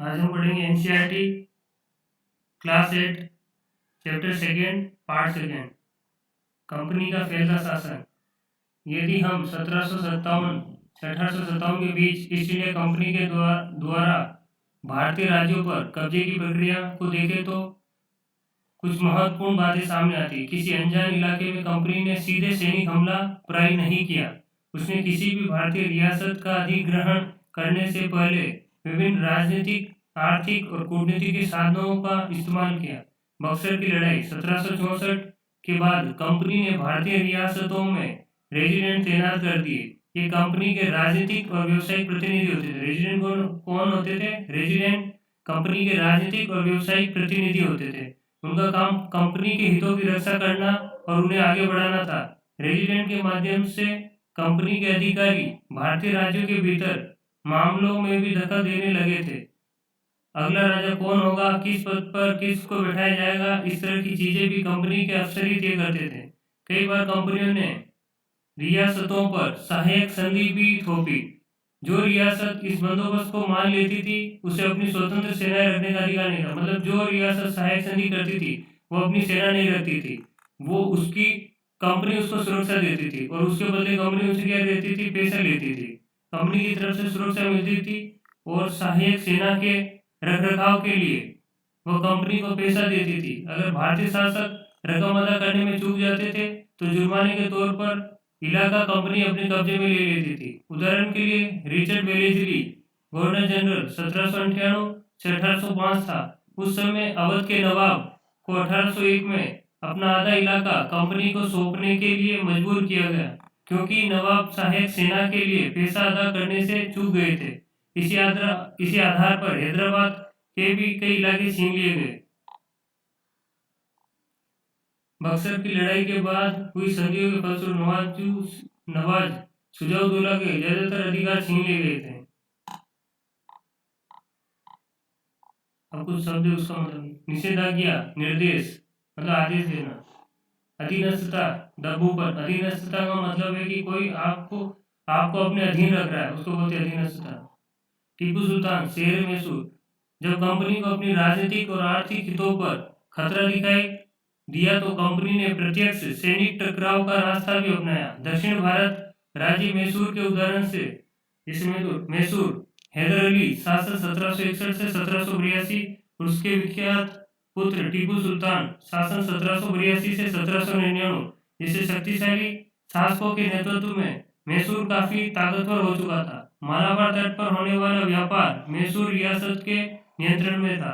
आज हम पढ़ेंगे NCERT class 8 chapter second part second company का फैलता शासन। यदि हम 1757 से 1857 के बीच ईस्ट इंडिया कंपनी के द्वारा भारतीय राज्यों पर कब्जे की प्रक्रिया को देखें तो कुछ महत्वपूर्ण बातें सामने आती। किसी अनजान इलाके में कंपनी ने सीधे सैनिक हमला प्राय नहीं किया। उसने किसी भी भारतीय रियासत का अधिग्रहण करने से पहले विभिन्न राजनीतिक, आर्थिक और कूटनीतिक के साधनों का इस्तेमाल किया। बक्सर की लड़ाई 1764 के बाद कंपनी ने भारतीय रियासतों में रेजिडेंट तैनात कर दिए। ये कंपनी के राजनीतिक और व्यावसायिक प्रतिनिधि होते थे। रेजिडेंट कौन होते थे? रेजिडेंट कंपनी के राजनीतिक और व्यावसायिक प्रतिनिधि होते थे। उनका काम कंपनी के हितों की रक्षा करना और उन्हें आगे बढ़ाना था। रेजिडेंट के माध्यम से कंपनी के अधिकारी भारतीय राज्यों के भीतर मामलों में भी दखल देने लगे थे। अगला राजा कौन होगा, किस पद पर किसको बैठाया जाएगा, इस तरह की चीजें भी कंपनी के अफसर ही तय करते थे। कई बार कंपनियों ने रियासतों पर सहायक संधि भी थोपी। जो रियासत इस बंदोबस्त को मान लेती थी उसे अपनी स्वतंत्र सेनाएं रखने का अधिकार नहीं था। मतलब जो रियासत सहायक संधि करती थी वो अपनी सेना नहीं रखती थी, वो उसकी कंपनी उसको सुरक्षा देती थी और उसके बदले कंपनी उसे क्या देती थी? पैसा लेती थी। कंपनी की तरफ से सुरक्षा मिलती थी और सहायक सेना के रखरखाव के लिए वो कंपनी को पैसा देती थी। अगर भारतीय शासक रकम अदा करने में चूक जाते थे तो जुर्माने के तौर पर इलाका कंपनी अपने कब्जे में ले लेती थी। उदाहरण के लिए रिचर्ड वेलेस्ली गवर्नर जनरल 1798 से 1805 था। उस समय अवध के नवाब को 1801 में अपना आधा इलाका कंपनी को सौंपने के लिए मजबूर किया गया, क्योंकि नवाब सहायक सेना के लिए पैसा अदा करने से चूक गए थे। इसी आधार पर हैदराबाद के भी कई इलाके छीन लिए गए। बक्सर की लड़ाई के बाद हुई संधियों के फलस्वरूप नवाज सुजाउद्दौला के ज्यादातर अधिकार छीन लिए गए थे। अब कुछ शब्द उसका मतलब निषेधाज्ञा, निर्देश मतलब आदेश देना। अधीनस्थता, दबू पर। अधीनस्थता का मतलब है कि कोई आपको अपने अधीन रख रहा है, उसको बोलते हैं अधीनस्थता। टीपू सुल्तान, शेर मैसूर। जब कंपनी को अपनी राजनीतिक और आर्थिक हितों पर खतरा दिखाई दिया तो कंपनी ने प्रत्यक्ष सैनिक टकराव का रास्ता भी अपनाया। दक्षिण भारत राज्य मैसूर के उदाहरण से इसमें मैसूर हैदर अली शासन 1761 से 1782, उसके विख्यात पुत्र टीपू सुल्तान शासन 1782 से 1799 जैसे शक्तिशाली शासकों के नेतृत्व में मैसूर काफी ताकतवर हो चुका था। मालाबार तट पर होने वाला व्यापार मैसूर रियासत के नियंत्रण में था,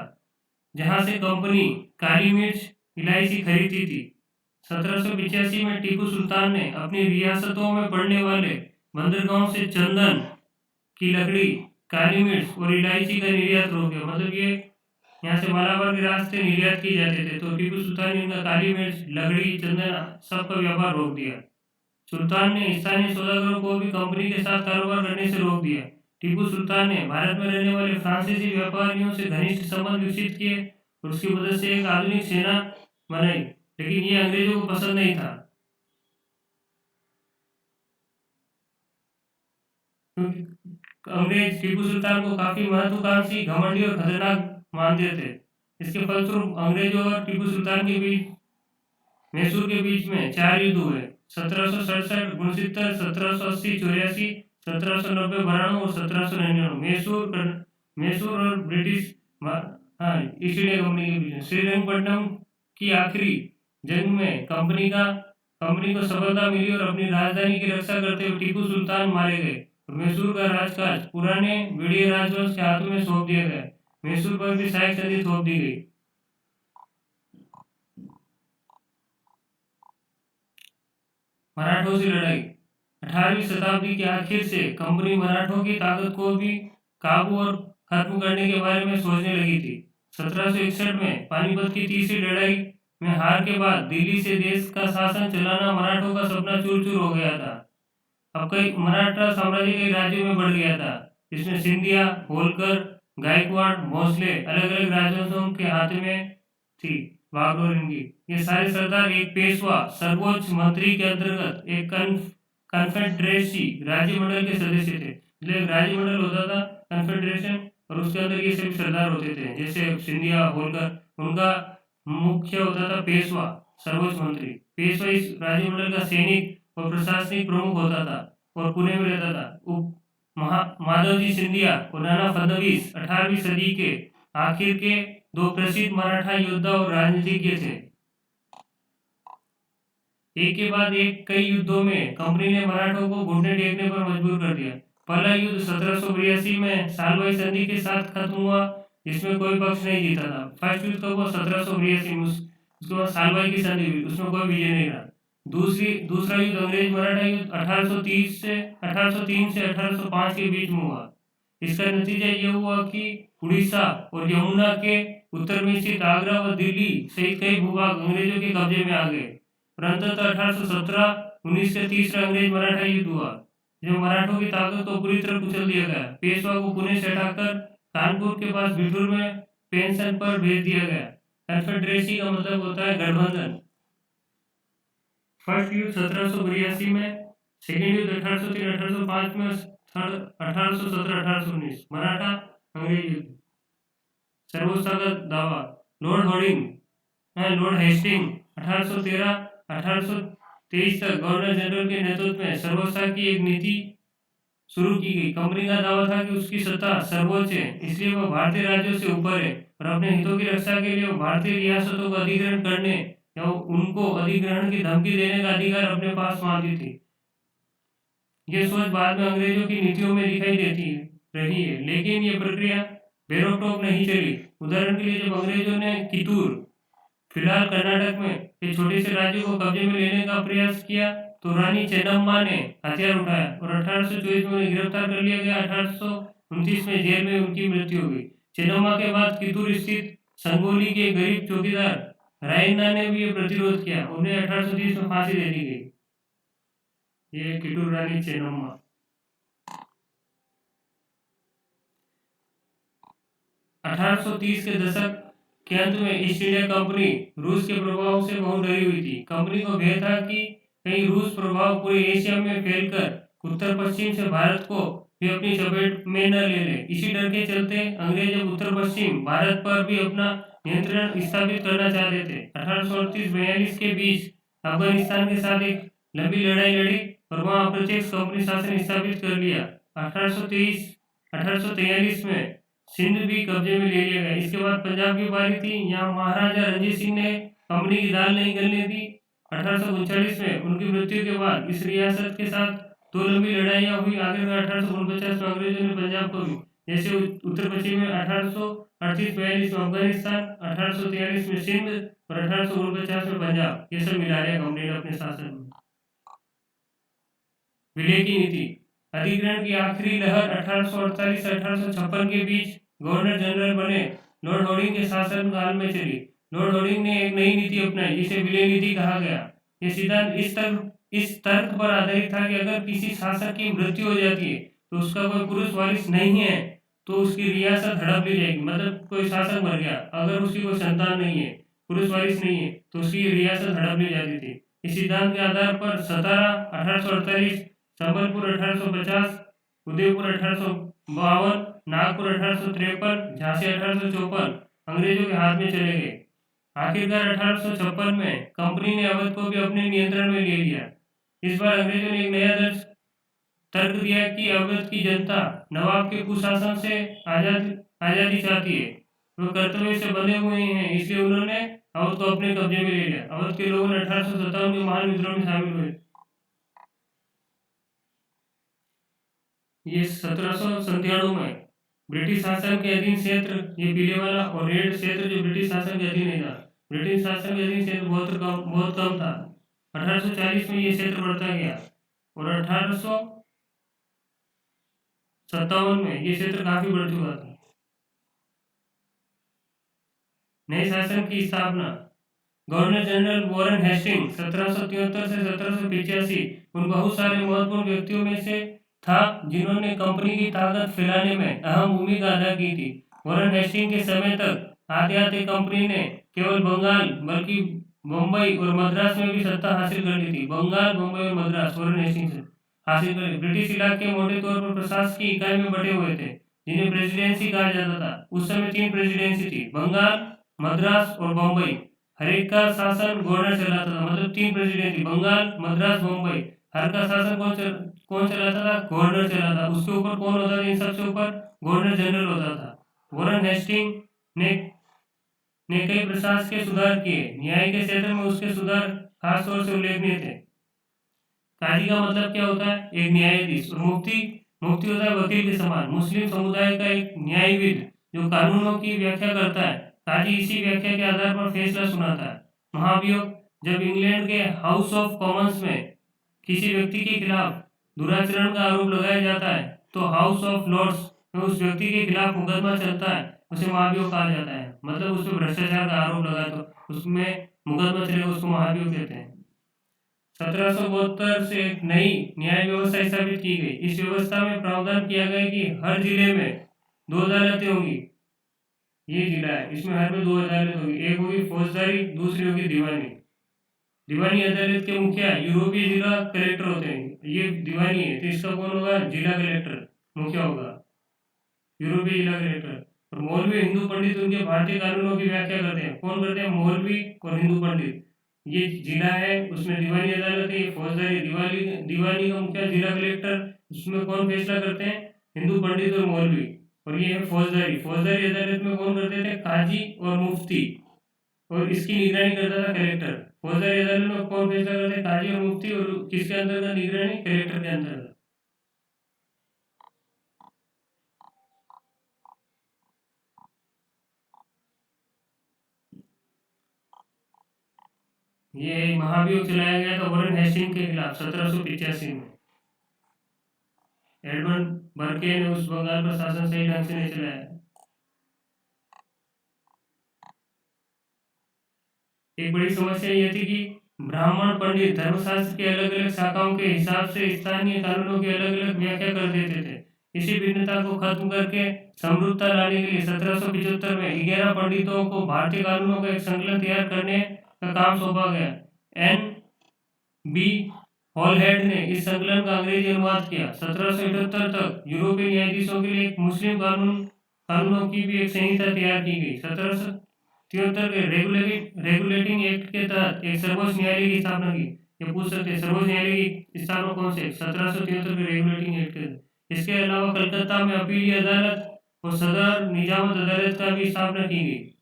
जहां से कंपनी काली मिर्च, इलायची खरीदती थी। 1785 में टीपू सुल्तान ने अपनी रियासतों में पड़ने वाले बंदरगाहों से चंदन की लकड़ी, काली मिर्च और इलायची का निर्यात रोक दिया। मतलब ये यहाँ से मालाबार के रास्ते निर्यात किए जाते थे, तो टीपू सुल्तान ने इनका काली मिर्च, लकड़ी, चंदन सबका व्यापार रोक दिया। सुल्तान ने स्थानीय सौदागरों को भी कंपनी के साथ कारोबार करने से रोक दिया। टीपू सुल्तान ने भारत में रहने वाले फ्रांसीसी व्यापारियों से घनिष्ठ संबंध विकसित किए और उसकी मदद से एक आधुनिक सेना बनाई, लेकिन ये अंग्रेजों को पसंद नहीं था, क्योंकि अंग्रेज टीपू सुल्तान को काफी महत्वाकांक्षी, घमंडी और खतरनाक मानते थे। इसके फलस्वरूप अंग्रेजों और टीपू सुल्तान के बीच मैसूर के बीच में 4 युद्ध हुए। 1767 69, 1780 84, 1790 92 और 1799। मैसूर और ब्रिटिश ईस्ट इंडिया कंपनी के बीच श्रीरंगपट्टनम की आखिरी जंग में कंपनी को सफलता मिली और अपनी राजधानी की रक्षा करते हुए टीपू सुल्तान मारे गए और मैसूर का राजकाज पुराने बेड़िया राजवंश के हाथों में सौंप दिया गया। मैसूर पर भी सहायक संधि थोप दी गई। मराठों से लड़ाई। 18वीं शताब्दी के आखिर से कंपनी मराठों की ताकत को भी काबू और खत्म करने के बारे में सोचने लगी थी। 1761 में पानीपत की तीसरी लड़ाई में हार के बाद दिल्ली से देश का शासन चलाना मराठों का सपना चूर चूर हो गया था। अब कई मराठा साम्राज्य कई राज्यों में बढ़ गया था, जिसमें सिंधिया, होलकर, गायकवाड़, भोसले अलग अलग राजवंशों के हाथ में थी। बागडोर इनकी। ये सारे सरदार एक पेशवा सर्वोच्च मंत्री के अंतर्गत एक कन्फेडरेसी राज्यमंडल के सदस्य थे। मतलब एक राज्यमंडल होता था, कन्फेडरेशन, और उसके अंदर ये सभी सरदार होते थे, जैसे सिंधिया, होलकर। उनका मुख्य होता था पेशवा, सर्वोच्च मंत्री। पेशवा इस राज्यमंडल का सैनिक और प्रशासनिक प्रमुख होता था और पुणे में रहता था। उप माधवजी सिंधिया और नाना फडणवीस 18वीं सदी के आखिर के दो प्रसिद्ध मराठा योद्धा और राजनीतिज्ञ थे। एक के बाद एक कई युद्धों में कंपनी ने मराठों को घुटने टेकने पर मजबूर कर दिया। पहला युद्ध 1782 में सालवाई संधि के साथ खत्म हुआ, जिसमें कोई पक्ष नहीं जीता था। फर्स्ट युद्ध तो वो 1782 में, उसके बाद सालवाई की संधि हुई, उसमें कोई विजय नहीं रहा। दूसरा युद्ध अंग्रेज मराठा युद्ध 1803 से 1805 के बीच में हुआ। इसका नतीजा ये हुआ कि उड़ीसा और यमुना के उत्तर में स्थित आगरा व दिल्ली सहित कई भूभाग अंग्रेजों के कब्जे में आ गए। परंतु 1817-19 के तीसरा अंग्रेज मराठा युद्ध हुआ, जो मराठों की ताकत को पूरी तरह कुचल दिया गया। पेशवा को पुणे से हटाकर कानपुर के पास बिठूर में पेंशन पर भेज दिया गया। कन्फेडरेसी का मतलब होता है गठबंधन। फर्स्ट युद्ध 1782 में, सेकेंड युद्ध 1803-1805 में, 1817-1819 मराठा अंग्रेज युद्ध। सर्वोच्चता का दावा, लॉर्ड हेस्टिंग 1813-1823 तक गवर्नर जनरल के नेतृत्व में सर्वोच्चता की एक नीति शुरू की गई। कंपनी का दावा था कि उसकी सत्ता सर्वोच्च है, इसलिए वह भारतीय राज्यों से ऊपर है और अपने हितों की रक्षा के लिए भारतीय रियासतों का अधिग्रहण करने या उनको अधिग्रहण की धमकी देने का अधिकार अपने पास मांगती थी। यह सोच बाद में अंग्रेजों की नीतियों में दिखाई देती रही है, लेकिन यह प्रक्रिया बेरोक-टोक नहीं चली। उदाहरण के लिए, जब अंग्रेजों ने कितूर, फिलहाल कर्नाटक में, ये छोटे से राज्यों को कब्जे में लेने का प्रयास किया, तो रानी चेन्नम्मा ने हथियार उठाया और 1824 में उन्हें गिरफ्तार कर लिया गया। 1829 में जेल में उनकी मृत्यु हो गई। चेन्नम्मा के बाद कितूर स्थित संगोली के गरीब चौकीदार रायन्ना ने भी प्रतिरोध किया, उन्हें 1830 में फांसी दे दी गई। ये कितूर रानी चेन्नम्मा। 1830 के दशक के अंत में ईस्ट इंडिया कंपनी रूस के प्रभाव से बहुत डरी हुई थी। कंपनी को भय था कि कहीं रूस प्रभाव पूरे एशिया में फैलकर उत्तर पश्चिम से भारत को भी अपनी चपेट में न ले ले। इसी डर के चलते अंग्रेज अब उत्तर पश्चिम भारत पर भी अपना नियंत्रण स्थापित करना चाहते थे। 1838-42 के बीच अफगानिस्तान के साथ एक लंबी लड़ाई लड़ी और वहां अप्रत्यक्ष कंपनी शासन स्थापित कर लिया। 1843 में सिंध भी कब्जे में ले लिया गया। इसके बाद पंजाब की बारी थी। यहाँ महाराजा रणजीत सिंह ने कंपनी की दाल नहीं गलने दी। 1839 में उनकी मृत्यु के बाद इस रियासत के साथ दो लंबी लड़ाइयाँ हुई। आखिरकार 1849 में अंग्रेजों ने पंजाब को भी, जैसे उत्तर पश्चिम में 1838-42 में अफगानिस्तान, 1843 में सिंध और 1849 में पंजाब, ये सब मिला लिया कंपनी ने अपने शासन में। विलय की नीति, अधिग्रहण की आखिरी लहर 1848 से 1856 के बीच गवर्नर जनरल बने लॉर्ड हॉर्डिंग के शासन काल में चली। लॉर्ड हॉर्डिंग ने एक नई नीति अपनाई, जिसे विलय नीति कहा गया। यह सिद्धांत इस तर्क पर आधारित था कि अगर किसी शासक की मृत्यु हो जाती है तो उसका कोई पुरुष वारिस नहीं है तो उसकी रियासत हड़प ली जाएगी। मतलब कोई शासक मर गया, अगर उसकी कोई संतान नहीं है, पुरुष वारिस नहीं है, तो उसकी रियासत हड़प ली जाती थी। इस सिद्धांत के आधार पर सतारा 1848, संबलपुर 1850, उदयपुर 1852, नागपुर 1853, झांसी 1854 अंग्रेजों के हाथ में चले गए। आखिरकार 1856 में कंपनी ने अवध को भी अपने नियंत्रण में ले लिया। इस बार अंग्रेजों ने एक नया तर्क दिया कि अवध की जनता नवाब के कुशासन से आजादी चाहती है, वो कर्तव्य से बंधे हुए हैं, इसलिए उन्होंने अवध को अपने कब्जे में ले लिया। अवध के लोगों ने 1857 के महान विद्रोह में शामिल हुए। ये 1797 में ब्रिटिश शासन के अधीन क्षेत्र, ये पीले वाला और रेड क्षेत्र जो ब्रिटिश शासन के अधीन नहीं था। ब्रिटिश शासन के अधीन क्षेत्र बहुत कम था। 1840 में ये क्षेत्र बढ़ता गया और 1857 में ये क्षेत्र काफी बढ़ चुका था। नए शासन की स्थापना, गवर्नर जनरल वॉरेन हेस्टिंग 1773 से 1785 उन बहुत सारे महत्वपूर्ण व्यक्तियों में से था जिन्होंने कंपनी की ताकत फैलाने में अहम भूमिका अदा की थी। वॉरेन हेस्टिंग के समय तक आते आते कंपनी ने केवल बंगाल बल्कि मुंबई और मद्रास में भी सत्ता हासिल कर ली थी। बंगाल, मुंबई और मद्रास वॉरेन हेस्टिंग से हासिल कर ली। ब्रिटिश इलाके मोटे तौर पर प्रशासकीय इकाई में बटे हुए थे। जिन्हें प्रेसिडेंसी कहा जाता था। उस समय 3 प्रेसिडेंसी थी, बंगाल, मद्रास और बम्बई। हर एक का शासन गवर्नर चलाता था, मतलब 3 प्रेसिडेंसी, बंगाल, मद्रास, बम्बई। हर का शासन कौन चलाता था? गवर्नर चलाता। उसके ऊपर कौन होता था? इन सबसे ऊपर गवर्नर जनरल होता था। वॉरेन हेस्टिंग ने कई प्रशासकीय सुधार किए। न्याय के क्षेत्र में उसके सुधार खास तौर से उल्लेखनीय थे। काजी का मतलब क्या होता है? एक न्यायाधीश। और मुफ्ती, मुफ्ती होता है वकील के समान, मुस्लिम समुदाय का एक न्यायविद जो कानूनों की व्याख्या करता है। काजी इसी व्याख्या के आधार पर फैसला सुनाता है। महाभियोग, जब इंग्लैंड के हाउस ऑफ कॉमन्स में किसी व्यक्ति के खिलाफ दुराचरण का आरोप लगाया जाता है तो हाउस ऑफ लॉर्ड्स में उस व्यक्ति के खिलाफ मुकदमा चलता है, उसे महाभियोग कहा जाता है। मतलब उसमें भ्रष्टाचार का आरोप लगा तो उसमें मुकदमा चलेगा, उसको महाभियोग कहते हैं। 1772 से एक नई न्याय व्यवस्था स्थापित की गई। इस व्यवस्था में प्रावधान किया गया कि हर जिले में 2 अदालतें होंगी। ये जिला है, इसमें हर में 2 अदालत होगी। एक होगी फौजदारी, दूसरी होगी दीवानी। दीवानी अदालत के मुखिया यूरोपीय जिला कलेक्टर होते हैं। ये दीवानी है तो इसका कौन होगा? जिला कलेक्टर मुखिया होगा, यूरोपीय जिला कलेक्टर। और मौलवी हिंदू पंडित उनके भारतीय कानूनों की व्याख्या करते हैं। कौन करते हैं? मौलवी और हिंदू पंडित। ये जिला है, उसमें दीवानी अदालत है। फौजदारी, दीवानी का मुखिया जिला कलेक्टर। उसमें कौन फैसला करते हैं? हिंदू पंडित और मौलवी। और ये है फौजदारी। फौजदारी अदालत में कौन करते थे? काजी और मुफ्ती। और इसकी निगरानी करता था कलेक्टर। फौजदारी अदालत में कौन फैसला करते? काजी और मुफ्ती। और किसके अंतर्गत निगरानी? कलेक्टर के अंतर्गत। ये महाभियोग चलाया गया था वॉरेन हेस्टिंग के खिलाफ 1785 में। एडमंड बर्के ने उस बंगाल पर शासन सही ढंग से नहीं चलाया। एक बड़ी समस्या यह थी कि ब्राह्मण पंडित धर्मशास्त्र की अलग अलग शाखाओं के हिसाब से स्थानीय कानूनों की अलग अलग व्याख्या कर देते थे। इसी भिन्नता को खत्म करके समरूपता लाने के लिए 1775 में 11 पंडितों को भारतीय कानूनों का एक संकलन तैयार करने का काम सौंपा गया। एन बी हॉलहेड ने इस संकलन का अंग्रेजी अनुवाद किया। 1778 तक यूरोपीय न्यायाधीशों के लिए एक मुस्लिम कानूनों की भी एक संहिता तैयार की गई। 1773 के रेगुलेटिंग एक्ट के तहत एक सर्वोच्च न्यायालय की स्थापना की। ये पूछ सकते हैं सर्वोच्च न्यायालय की स्थापना कौन से? 1773 के रेगुलेटिंग एक्ट के तहत। इसके अलावा कलकत्ता में अपीली अदालत और सदर निजामत अदालत का भी स्थापना की गई।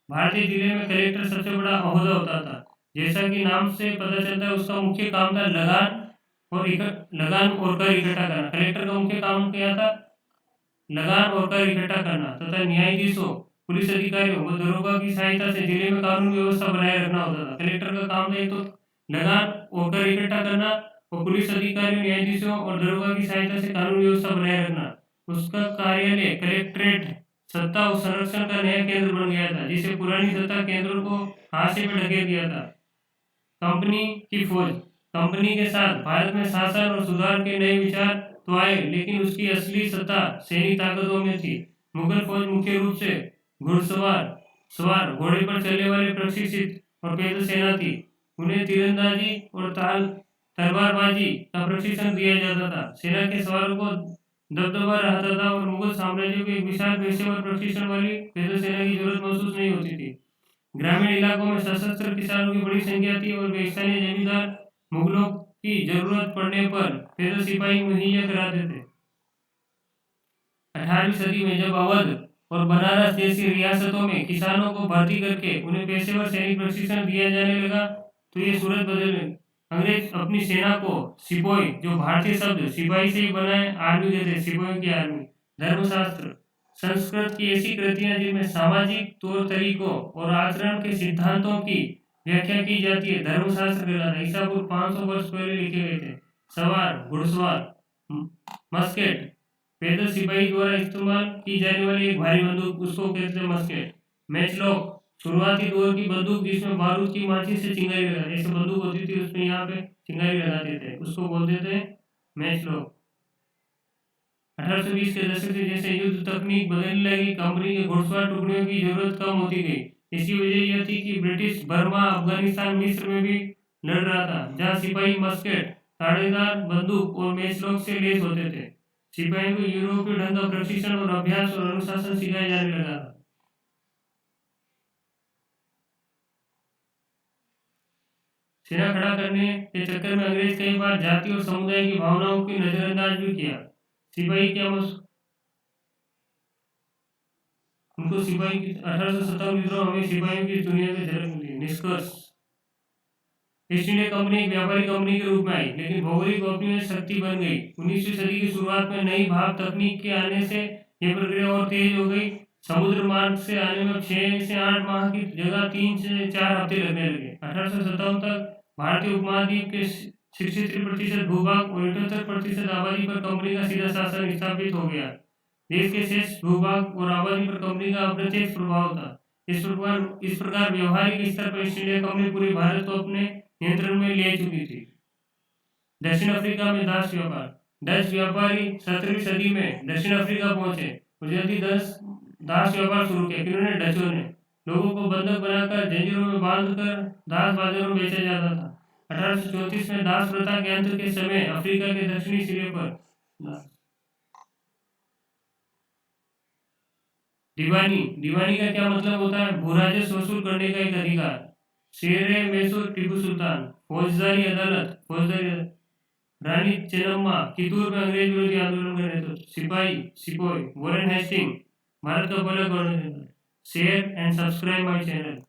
भारतीय जिले में कलेक्टर सबसे बड़ा ओहदा होता था। जैसा कि नाम से पता चलता है उसका मुख्य काम था लगान और कर इकट्ठा करना। कलेक्टर का मुख्य काम क्या था? लगान और कर इकट्ठा करना तथा न्यायाधीशों, पुलिस अधिकारियों व दरोगा की सहायता से जिले में कानून व्यवस्था बनाए रखना होता था। कलेक्टर का काम था एक तो लगान और कर इकट्ठा करना और पुलिस अधिकारियों, न्यायाधीशों और दरोगा की सहायता से कानून व्यवस्था बनाए रखना। उसका कार्यालय कलेक्ट्रेट सत्ता और संरक्षण का नया केंद्र बन गया था, जिसे पुरानी सत्ता केंद्रों को हाशिए में ढकेल दिया था। कंपनी की फौज, कंपनी के साथ भारत में शासन और सुधार के नए विचार तो आए, लेकिन उसकी असली सत्ता सैनिक ताकतों में थी। मुगल फौज मुख्य रूप से घुड़सवार, सवार, घोड़े पर चलने वाले प्रशिक्षित और पैदल सेना थी। उन्हें तीरंदाजी और तलवारबाजी का प्रशिक्षण दिया जाता था। सेना के सवारों को दबदबा रहता था और मुगल साम्राज्य को एक विशाल पेशेवर प्रशिक्षण वाली पैदल सेना की जरूरत महसूस नहीं होती थी। ग्रामीण इलाकों में सशस्त्र किसानों की बड़ी संख्या थी और वे स्थानीय जमींदार मुगलों की जरूरत पड़ने पर पैदल सिपाही मुहैया कराते थे। 18वीं सदी में जब अवध और बनारस जैसी रियासतों में किसानों को भर्ती करके उन्हें पेशेवर सैनिक प्रशिक्षण दिया जाने लगा तो ये सूरत बदल गई। अंग्रेज अपनी सेना को सिपाही, जो भारतीय शब्द सिपाही से ही बनाए आर्मी देते, सिपाही की आर्मी। धर्मशास्त्र, संस्कृत की ऐसी कृतियां जिनमें सामाजिक तौर तरीकों और आचरण के सिद्धांतों की व्याख्या की जाती है, धर्मशास्त्र कहलाता है। ईसा पूर्व 500 वर्ष पहले लिखे गए थे। सवार, घुड़सवार, मस्केट, पैदल सिपाही द्वारा इस्तेमाल की जाने वाली एक भारी बंदूक, उसको कहते थे मस्केट। मैचलॉक, शुरुआती दौर की बंदूक जिसमें बारूद की माचिस से चिंगारी लगा, जैसे बंदूक होती थी उसमें यहाँ पे चिंगारी लगाते थे, उसको बोलते थे मैचलॉक। 1820 के दशक से जैसे युद्ध तकनीक बदलने लगी, कंपनी के घुड़सवार टुकड़ियों की जरूरत कम होती गई। इसकी वजह यह थी कि ब्रिटिश बर्मा, अफगानिस्तान, मिस्र में भी लड़ रहा था, जहाँ सिपाही मस्केट, ताड़ेदार बंदूक और मैचलॉक से लैस होते थे। सिपाहियों को यूरोपीय ढंग का प्रशिक्षण और अभ्यास और अनुशासन सिखाया जाने लगा था। सेना खड़ा करने के चक्कर में अंग्रेज कई बार जाति और समुदाय की भावनाओं की नजरअंदाज भी किया। सिपाही क्या उनको सिपाही की 1857 विद्रोह हमें सिपाहियों की दुनिया में झलक मिली। निष्कर्ष, ईस्ट इंडिया कंपनी एक व्यापारिक कंपनी के रूप में आई, लेकिन भौगोलिक गोपनीय में शक्ति बन गई। 19वीं सदी की शुरुआत में नई भाप तकनीक के आने से यह प्रक्रिया और तेज हो गई। समुद्र मार्ग से आने में 6 से 8 माह की जगह 3 से 4 हफ्ते लगने लगे। 1857 तक भारतीय उपमहाद्वीप के 63% भूभाग और 78% आबादी पर कंपनी का सीधा शासन स्थापित हो गया। देश के शेष भूभाग और आबादी पर कंपनी का अप्रत्यक्ष प्रभाव था। इस प्रकार व्यवहारिक स्तर पर ईस्ट इंडिया कंपनी पूरे भारत को अपने नियंत्रण में ले चुकी थी। दक्षिण अफ्रीका में दास व्यापार। डच व्यापारी 17वीं सदी में दक्षिण अफ्रीका पहुंचे और जल्दी दास व्यापार शुरू किया। किन्होंने? डचों ने। लोगों को बंधक बनाकर जंजीरों में बांधकर दास बाजारों में बेचा जाता था। 1834 में दास प्रथा के अंत के समय अफ्रीका के दक्षिणी सिरे पर दीवानी का क्या मतलब होता है? भूराजस्व वसूल करने का एक अधिकार। शेर मैसूर टीपू सुल्तान। फौजदारी अदालत रानी चेन्नम्मा। कितूर में अंग्रेज विरोधी आंदोलन का नेतृत्व। सिपोई वॉरेन हेस्टिंग, भारत का पहला governor general. Share and subscribe my channel.